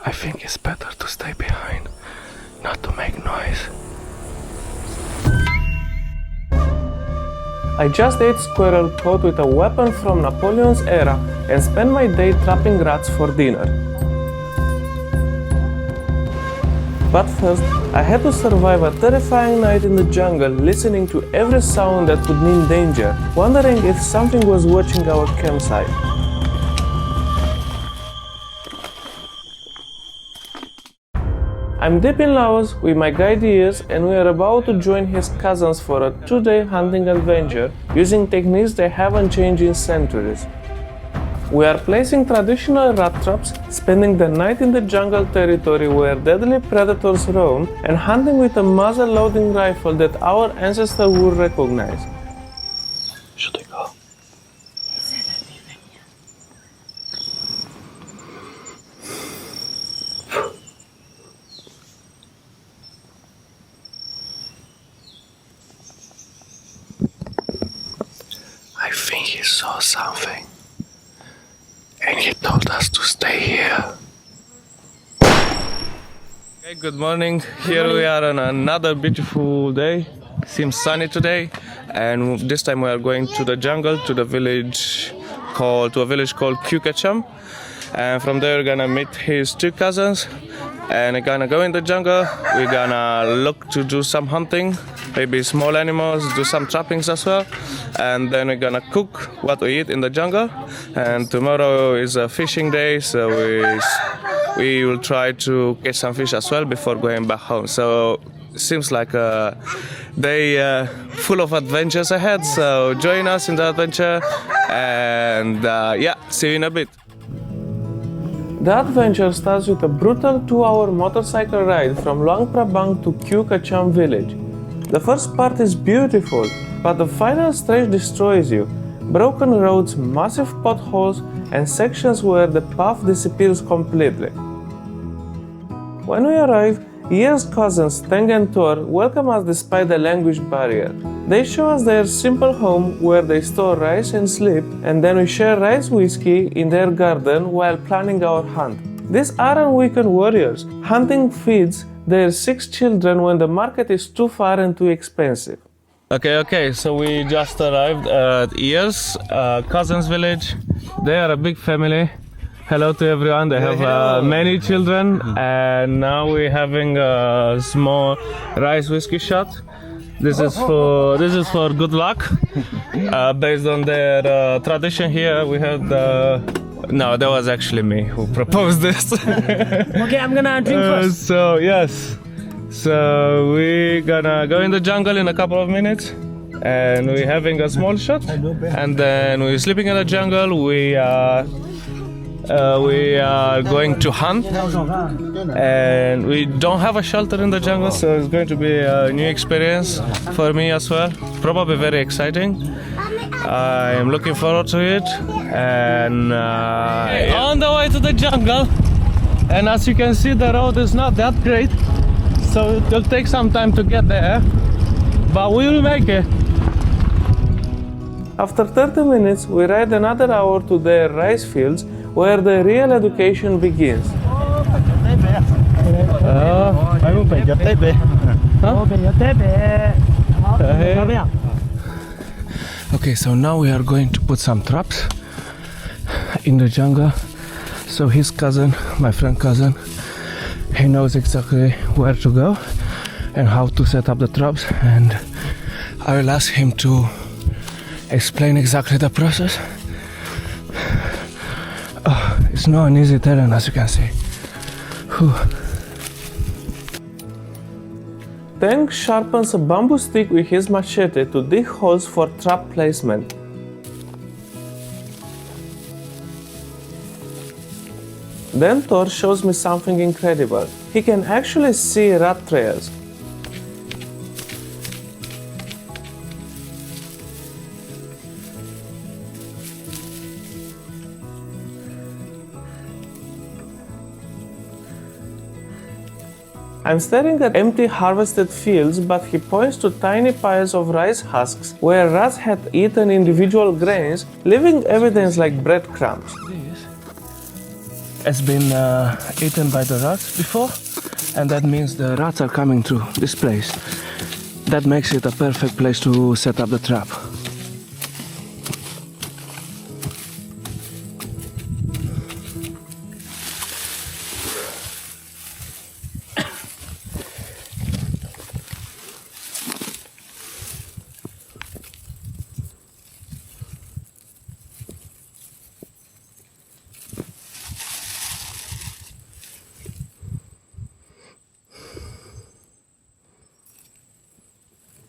I think it's better to stay behind, not to make noise. I just ate squirrel caught with a weapon from Napoleon's era and spent my day trapping rats for dinner. But first, I had to survive a terrifying night in the jungle, listening to every sound that could mean danger, wondering if something was watching our campsite. I'm deep in Laos with my guide Years, and we are about to join his cousins for a 2-day hunting adventure using techniques that haven't changed in centuries. We are placing traditional rat traps, spending the night in the jungle territory where deadly predators roam, and hunting with a muzzle-loading rifle that our ancestors would recognize. Should we go? I think he saw something, and he told us to stay here. Okay, good morning. Here we are on another beautiful day. Seems sunny today, and this time we are going to the jungle, to a village called Kukacham. And from there we're gonna meet his two cousins, and we're gonna go in the jungle. We're gonna look to do some hunting, maybe small animals, do some trappings as well, and then we're gonna cook what we eat in the jungle. And tomorrow is a fishing day, so we will try to catch some fish as well before going back home. So it seems like a day full of adventures ahead, so join us in the adventure, and yeah, see you in a bit. The adventure starts with a brutal 2-hour motorcycle ride from Luang Prabang to Kukacham village. The first part is beautiful, but the final stretch destroys you. Broken roads, massive potholes, and sections where the path disappears completely. When we arrive, Year's cousins Teng and Thor welcome us despite the language barrier. They show us their simple home where they store rice and sleep, and then we share rice whiskey in their garden while planning our hunt. These aren't weekend warriors. Hunting feeds their 6 children when the market is too far and too expensive. Okay, so we just arrived at Year's cousins village. They are a big family. Hello to everyone. They have many children, and now we're having a small rice whiskey shot. This is for good luck. Based on their tradition here, we had no, that was actually me who proposed this. Okay, I'm gonna drink first. So yes, so we're gonna go in the jungle in a couple of minutes, and we're having a small shot, and then we're sleeping in the jungle. We are going to hunt, and we don't have a shelter in the jungle, so it's going to be a new experience for me as well. Probably very exciting. I am looking forward to it, and on the way to the jungle. And as you can see, the road is not that great, so it will take some time to get there, but we will make it. After 30 minutes, we ride another hour to their rice fields, where the real education begins. Okay, so now we are going to put some traps in the jungle. So his cousin, my friend cousin, he knows exactly where to go and how to set up the traps, and I will ask him to explain exactly the process. It's not an easy terrain, as you can see. Whew. Teng sharpens a bamboo stick with his machete to dig holes for trap placement. Then Thor shows me something incredible. He can actually see rat trails. I'm staring at empty harvested fields, but he points to tiny piles of rice husks where rats had eaten individual grains, leaving evidence like breadcrumbs. has been eaten by the rats before, and that means the rats are coming through this place. That makes it a perfect place to set up the trap.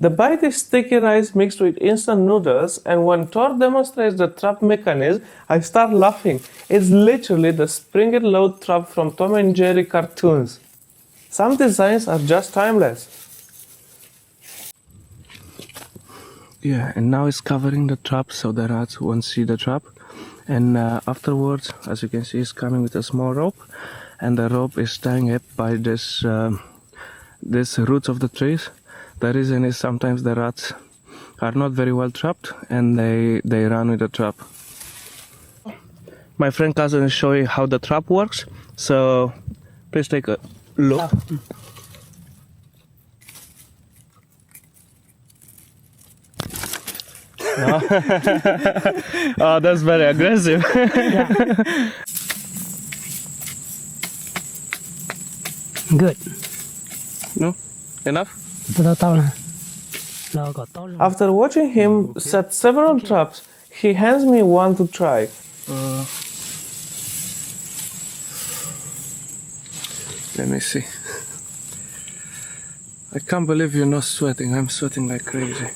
The bite is sticky rice mixed with instant noodles, and when Thor demonstrates the trap mechanism, I start laughing. It's literally the spring and load trap from Tom and Jerry cartoons. Some designs are just timeless. Yeah, and now it's covering the trap so the rats won't see the trap. And afterwards, as you can see, it's coming with a small rope, and the rope is tying it by this roots of the trees. The reason is sometimes the rats are not very well trapped and they run with the trap. My friend cousin is showing how the trap works, so please take a look. Oh, that's very aggressive. Good. No? Enough? After watching him set several traps, he hands me one to try. Let me see. I can't believe you're not sweating. I'm sweating like crazy.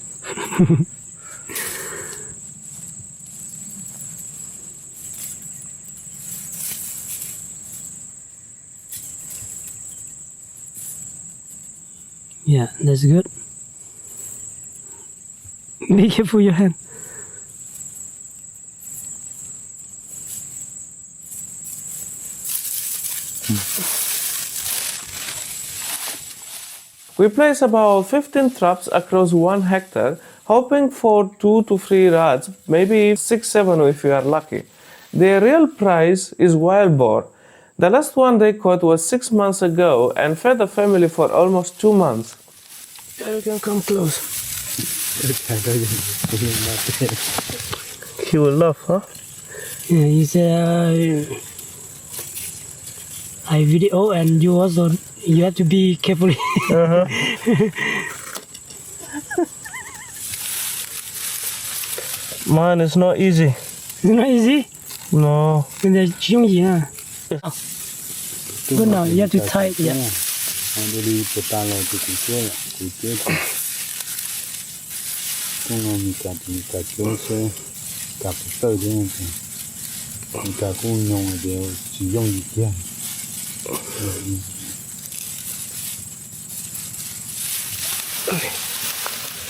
Yeah, that's good. Be careful your hand. We place about 15 traps across 1 hectare, hoping for 2 to 3 rats, maybe 6-7 if we are lucky. The real prize is wild boar. The last one they caught was 6 months ago and fed the family for almost 2 months. You can come close. He will laugh, huh? Yeah, he said I video and you also you have to be careful. Man, it's not easy. It's not easy. No. Good now, you have to tie it. Yeah.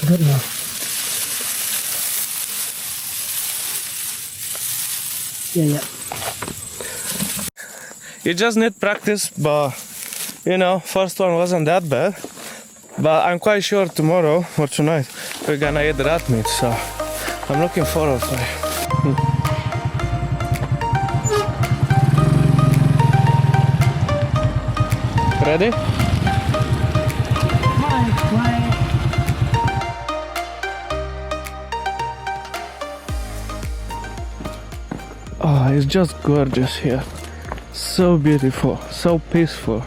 Good now. Yeah. You just need practice, but you know, first one wasn't that bad. But I'm quite sure tomorrow or tonight we're gonna eat rat meat, so I'm looking forward to it. Ready? Oh, it's just gorgeous here. So beautiful, so peaceful.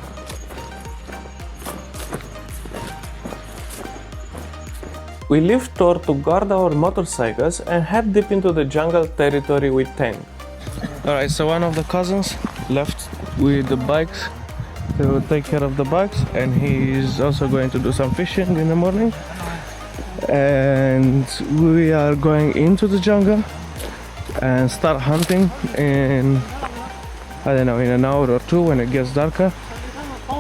We leave Thor to guard our motorcycles and head deep into the jungle territory with Teng. Alright, so one of the cousins left with the bikes to take care of the bikes, and he's also going to do some fishing in the morning. And we are going into the jungle and start hunting in, I don't know, in an hour or two when it gets darker.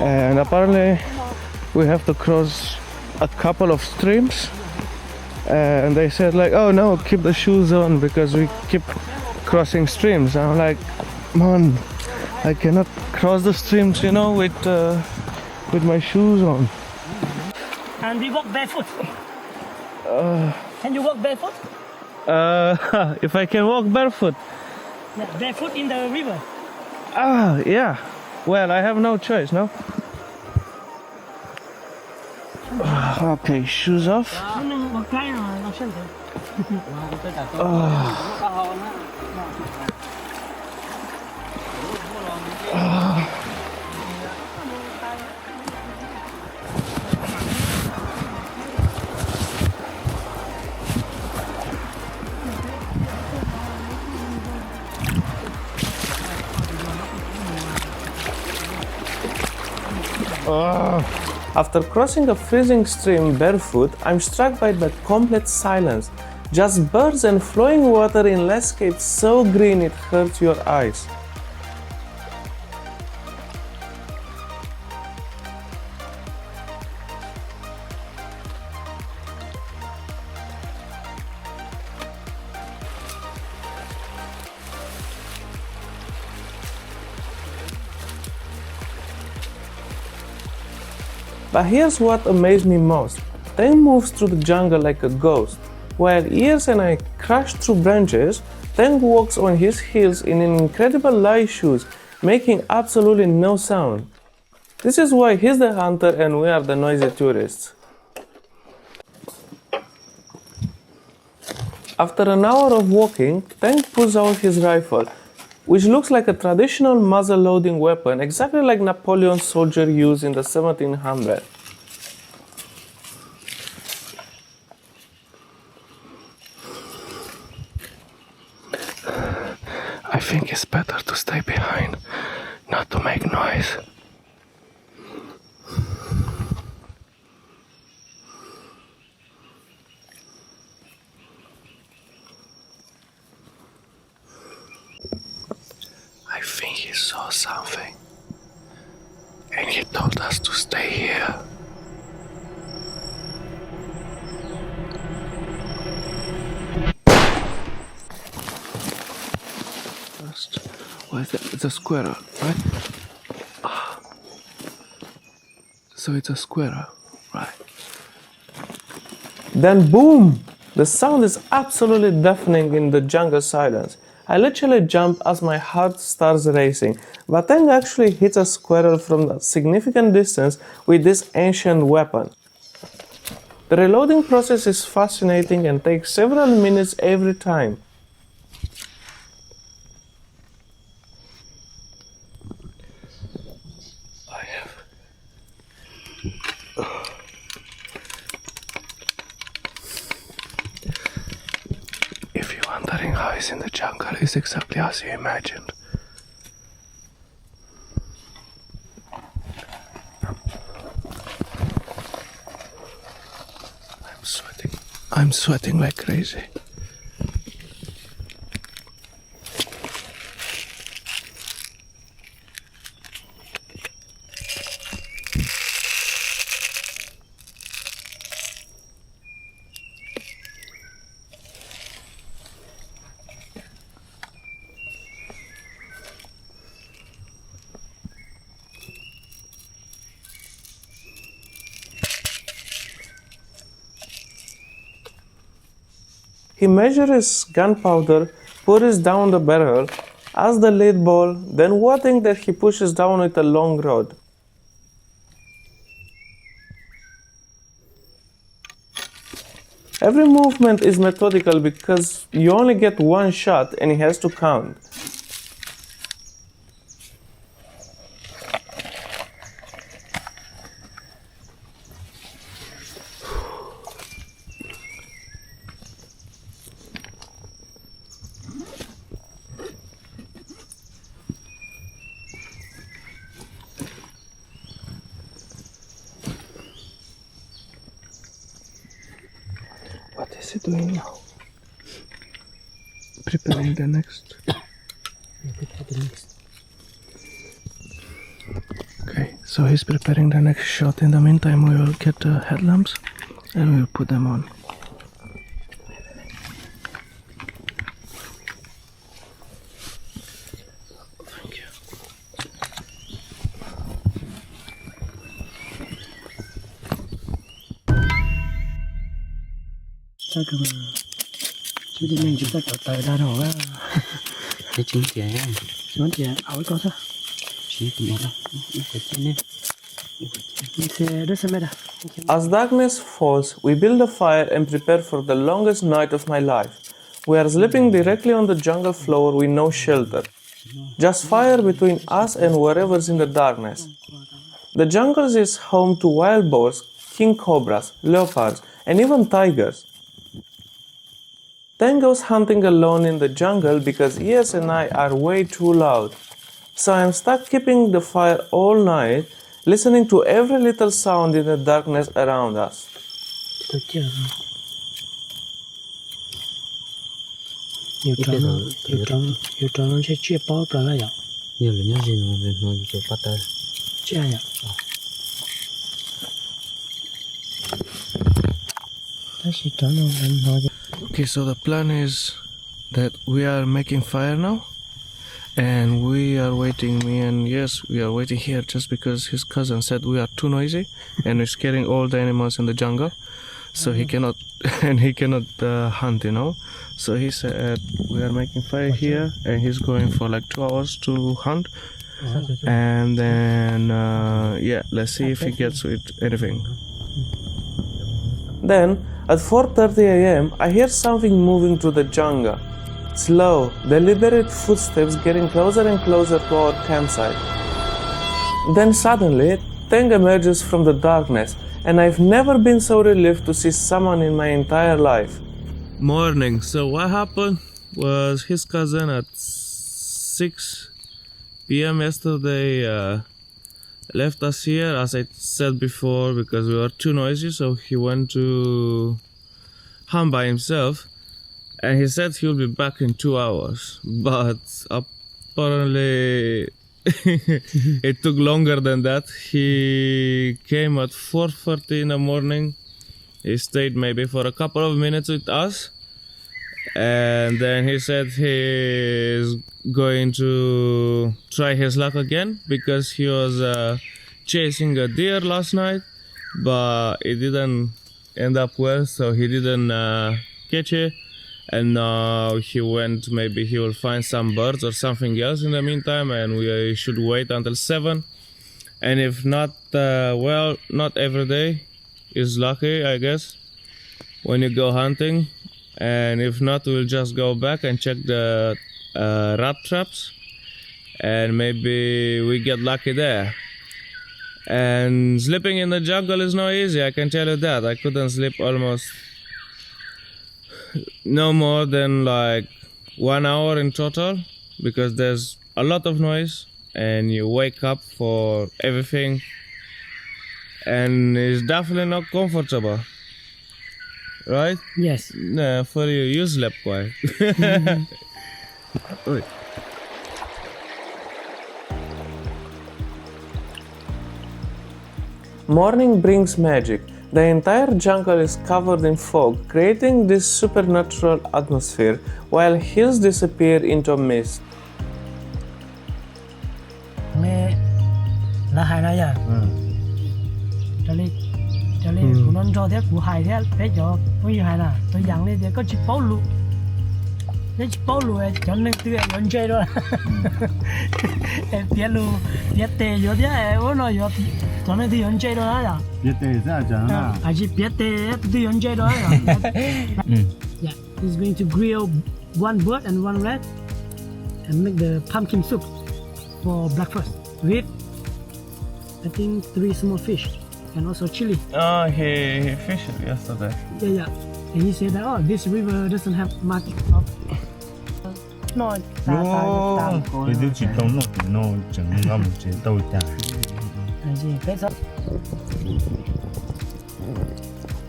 And apparently we have to cross a couple of streams, and they said like, oh no, keep the shoes on because we keep crossing streams. And I'm like, man, I cannot cross the streams, you know, with my shoes on. And we walk barefoot. Can you walk barefoot? If I can walk barefoot. Yeah, barefoot in the river. Yeah. Well, I have no choice, no? Okay, shoes off. After crossing a freezing stream barefoot, I'm struck by the complete silence. Just birds and flowing water in landscape so green it hurts your eyes. But here's what amazed me most. Teng moves through the jungle like a ghost. While ears and I crash through branches, Teng walks on his heels in incredible light shoes, making absolutely no sound. This is why he's the hunter and we are the noisy tourists. After an hour of walking, Teng pulls out his rifle, which looks like a traditional muzzle-loading weapon, exactly like Napoleon's soldier used in the 1700s. I think it's better to stay behind, not to make noise. I think he saw something, and he told us to stay here. First, what is it? It's a squirrel, right? So it's a squirrel, right? Then boom! The sound is absolutely deafening in the jungle silence. I literally jump as my heart starts racing, but Teng actually hits a squirrel from a significant distance with this ancient weapon. The reloading process is fascinating and takes several minutes every time. If you're wondering how it's in the jungle, it's exactly as you imagined. I'm sweating like crazy. He measures gunpowder, pours down the barrel, as the lead ball, then wadding that he pushes down with a long rod. Every movement is methodical because you only get one shot and he has to count. What is he doing now? Preparing the next. Okay, so he's preparing the next shot. In the meantime, we will get the headlamps and we'll put them on. Thank you. Chắc là chứ thì mình chúng ta có tới đa đỏ á. Cái chính kiến Nói chuyện ảo có sao? Chỉ cũng đó. Cái trên này. It doesn't matter. As darkness falls, we build a fire and prepare for the longest night of my life. We are sleeping directly on the jungle floor with no shelter. Just fire between us and wherever's in the darkness. The jungle is home to wild boars, king cobras, leopards, and even tigers. Teng goes hunting alone in the jungle because Ears and I are way too loud. So I'm stuck keeping the fire all night, listening to every little sound in the darkness around us. Tôi chưa rồi. Nhiều trò nó sẽ chia bao ra lại ạ. Nhiều là nhớ gì nó cho bắt tay. Chia ạ. Đó sẽ trò nó nói. Okay, so the plan is that we are making fire now, and we are waiting. Me and yes, we are waiting here just because his cousin said we are too noisy and we're scaring all the animals in the jungle, so he cannot and he cannot hunt, you know. So he said we are making fire here, and he's going for like 2 hours to hunt, and then yeah, let's see if he gets with anything. Then at 4:30 a.m. I hear something moving through the jungle. Slow, deliberate footsteps getting closer and closer to our campsite. Then suddenly, Teng emerges from the darkness, and I've never been so relieved to see someone in my entire life. Morning. So what happened was his cousin at 6 p.m. yesterday left us here, as I said before, because we were too noisy, so he went to hunt by himself, and he said he'll be back in 2 hours, but apparently it took longer than that. He came at 4:30 in the morning. He stayed maybe for a couple of minutes with us, and then he said he's going to try his luck again because he was chasing a deer last night, but it didn't end up well, so he didn't catch it. And now he went, maybe he will find some birds or something else in the meantime, and we should wait until 7. And if not, well, not every day is lucky, I guess, when you go hunting. And if not, we'll just go back and check the rat traps, and maybe we get lucky there. And sleeping in the jungle is not easy, I can tell you that. I couldn't sleep almost no more than like 1 hour in total, because there's a lot of noise and you wake up for everything, and it's definitely not comfortable, right? Yes. Nah, for you slept quiet. Oi. Morning brings magic. The entire jungle is covered in fog, creating this supernatural atmosphere, while hills disappear into mist. Nghe là hài này à? Cho nên của nó cho thế của hài thế để cho có gì hài là tôi dặn đi để có chip báo luôn. Để chip báo luôn cho nên tôi ăn chơi đó. Em biết luôn, biết tê rồi thế ôi nó rồi cho nên tôi ăn chơi đó là. biết tê ra chẳng à? À chỉ biết tê tôi ăn chơi đó là. Yeah, he's going to grill one bird and one rat and make the pumpkin soup for breakfast with I think 3 small fish and also chili. Oh, he fished yesterday. Yeah. And he said that this river doesn't have much of no. Cái điều chỉ tông nó chẳng ngâm chế đâu chả.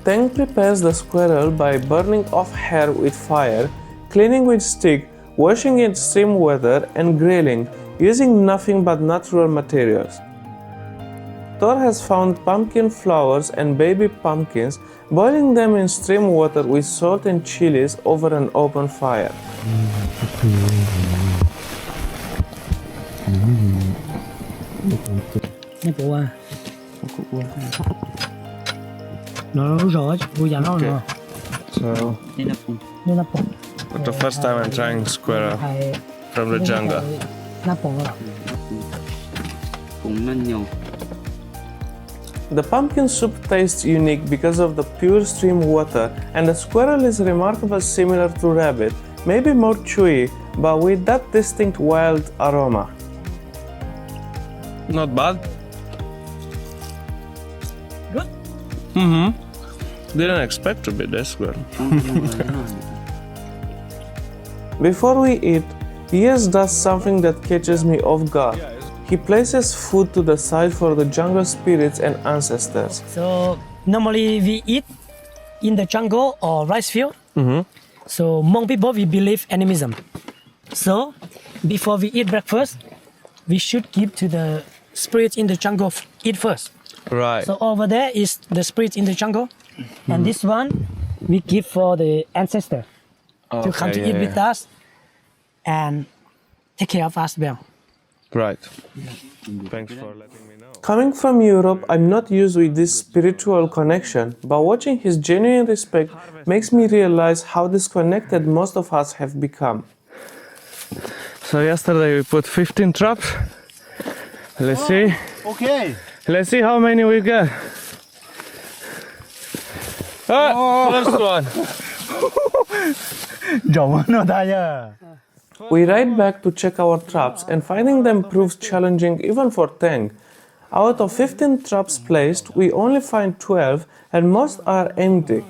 Teng prepares the squirrel by burning off hair with fire, cleaning with stick, washing in stream water, and grilling, using nothing but natural materials. Thor has found pumpkin flowers and baby pumpkins, boiling them in stream water with salt and chilies over an open fire. Napoleon. Nó rõ chứ, bây giờ nó rồi. So, Nên là for the first time I'm trying squirrel from the jungle. 那崩了。 Cũng nó nhiều. The pumpkin soup tastes unique because of the pure stream water, and the squirrel is remarkably similar to rabbit, maybe more chewy, but with that distinct wild aroma. Not bad. Good. Didn't expect to be this good. Before we eat, Yes does something that catches me off guard. He places food to the side for the jungle spirits and ancestors. So normally we eat in the jungle or rice field. So Hmong people we believe animism. So before we eat breakfast, we should give to the spirits in the jungle eat first. Right. So over there is the spirit in the jungle, and this one we give for the ancestor to come to eat with us and take care of us well. Right. Thanks for letting me know. Coming from Europe, I'm not used with this spiritual connection, but watching his genuine respect makes me realize how disconnected most of us have become. So yesterday we put 15 traps. Let's see. Okay. Let's see how many we get. First one. We ride back to check our traps, and finding them proves challenging even for Teng. Out of 15 traps placed, we only find 12, and most are empty.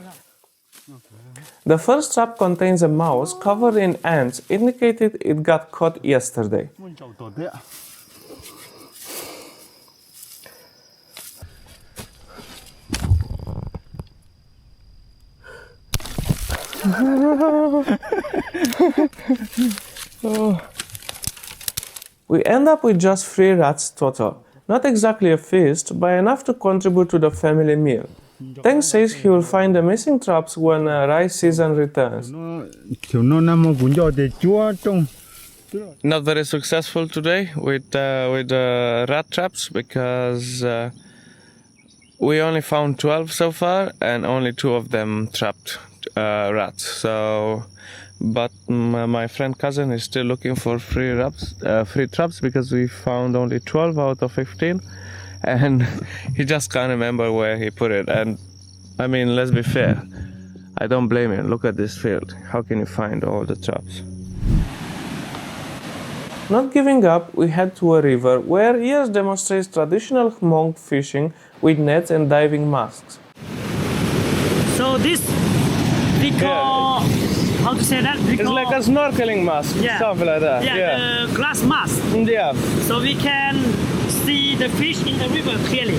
The first trap contains a mouse covered in ants, indicating it got caught yesterday. We end up with just 3 rats total. Not exactly a feast, but enough to contribute to the family meal. Teng says he will find the missing traps when rice season returns. Not very successful today with rat traps because we only found 12 so far, and only 2 of them trapped rats. So, but my friend cousin is still looking for free traps because we found only 12 out of 15, and he just can't remember where he put it. And I mean, let's be fair, I don't blame him. Look at this field. How can you find all the traps? Not giving up, we head to a river where Ias demonstrates traditional Hmong fishing with nets and diving masks. So this we call, how to say that? It's like a snorkeling mask, something like that. Yeah, the glass mask. Yeah. So we can see the fish in the river clearly.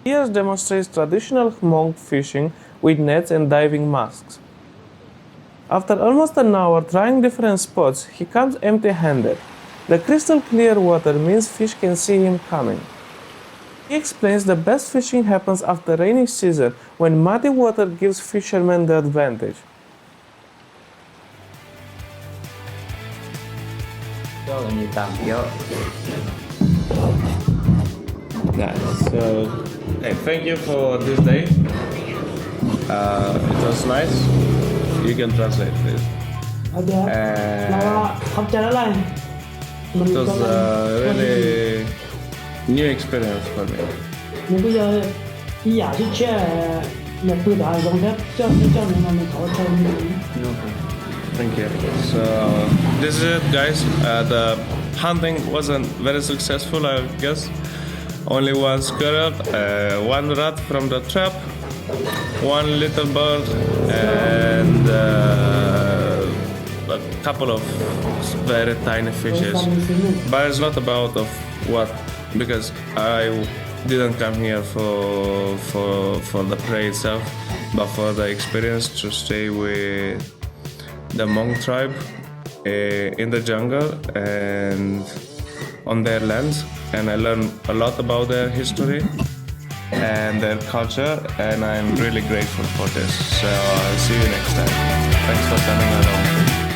Ias demonstrates traditional Hmong fishing with nets and diving masks. After almost an hour trying different spots, he comes empty-handed. The crystal clear water means fish can see him coming. He explains the best fishing happens after rainy season, when muddy water gives fishermen the advantage. Nice. So, hey, thank you for this day. It was nice. You can translate, please. It was a really new experience for me. Thank you. So this is it, guys. The hunting wasn't very successful, I guess. Only 1 squirrel, 1 rat from the trap, 1 little bird, and a couple of very tiny fishes. But it's not about of what, because I didn't come here for the prey itself, but for the experience to stay with the Hmong tribe in the jungle and on their lands. And I learned a lot about their history and their culture, and I'm really grateful for this. So I'll see you next time. Thanks for coming along.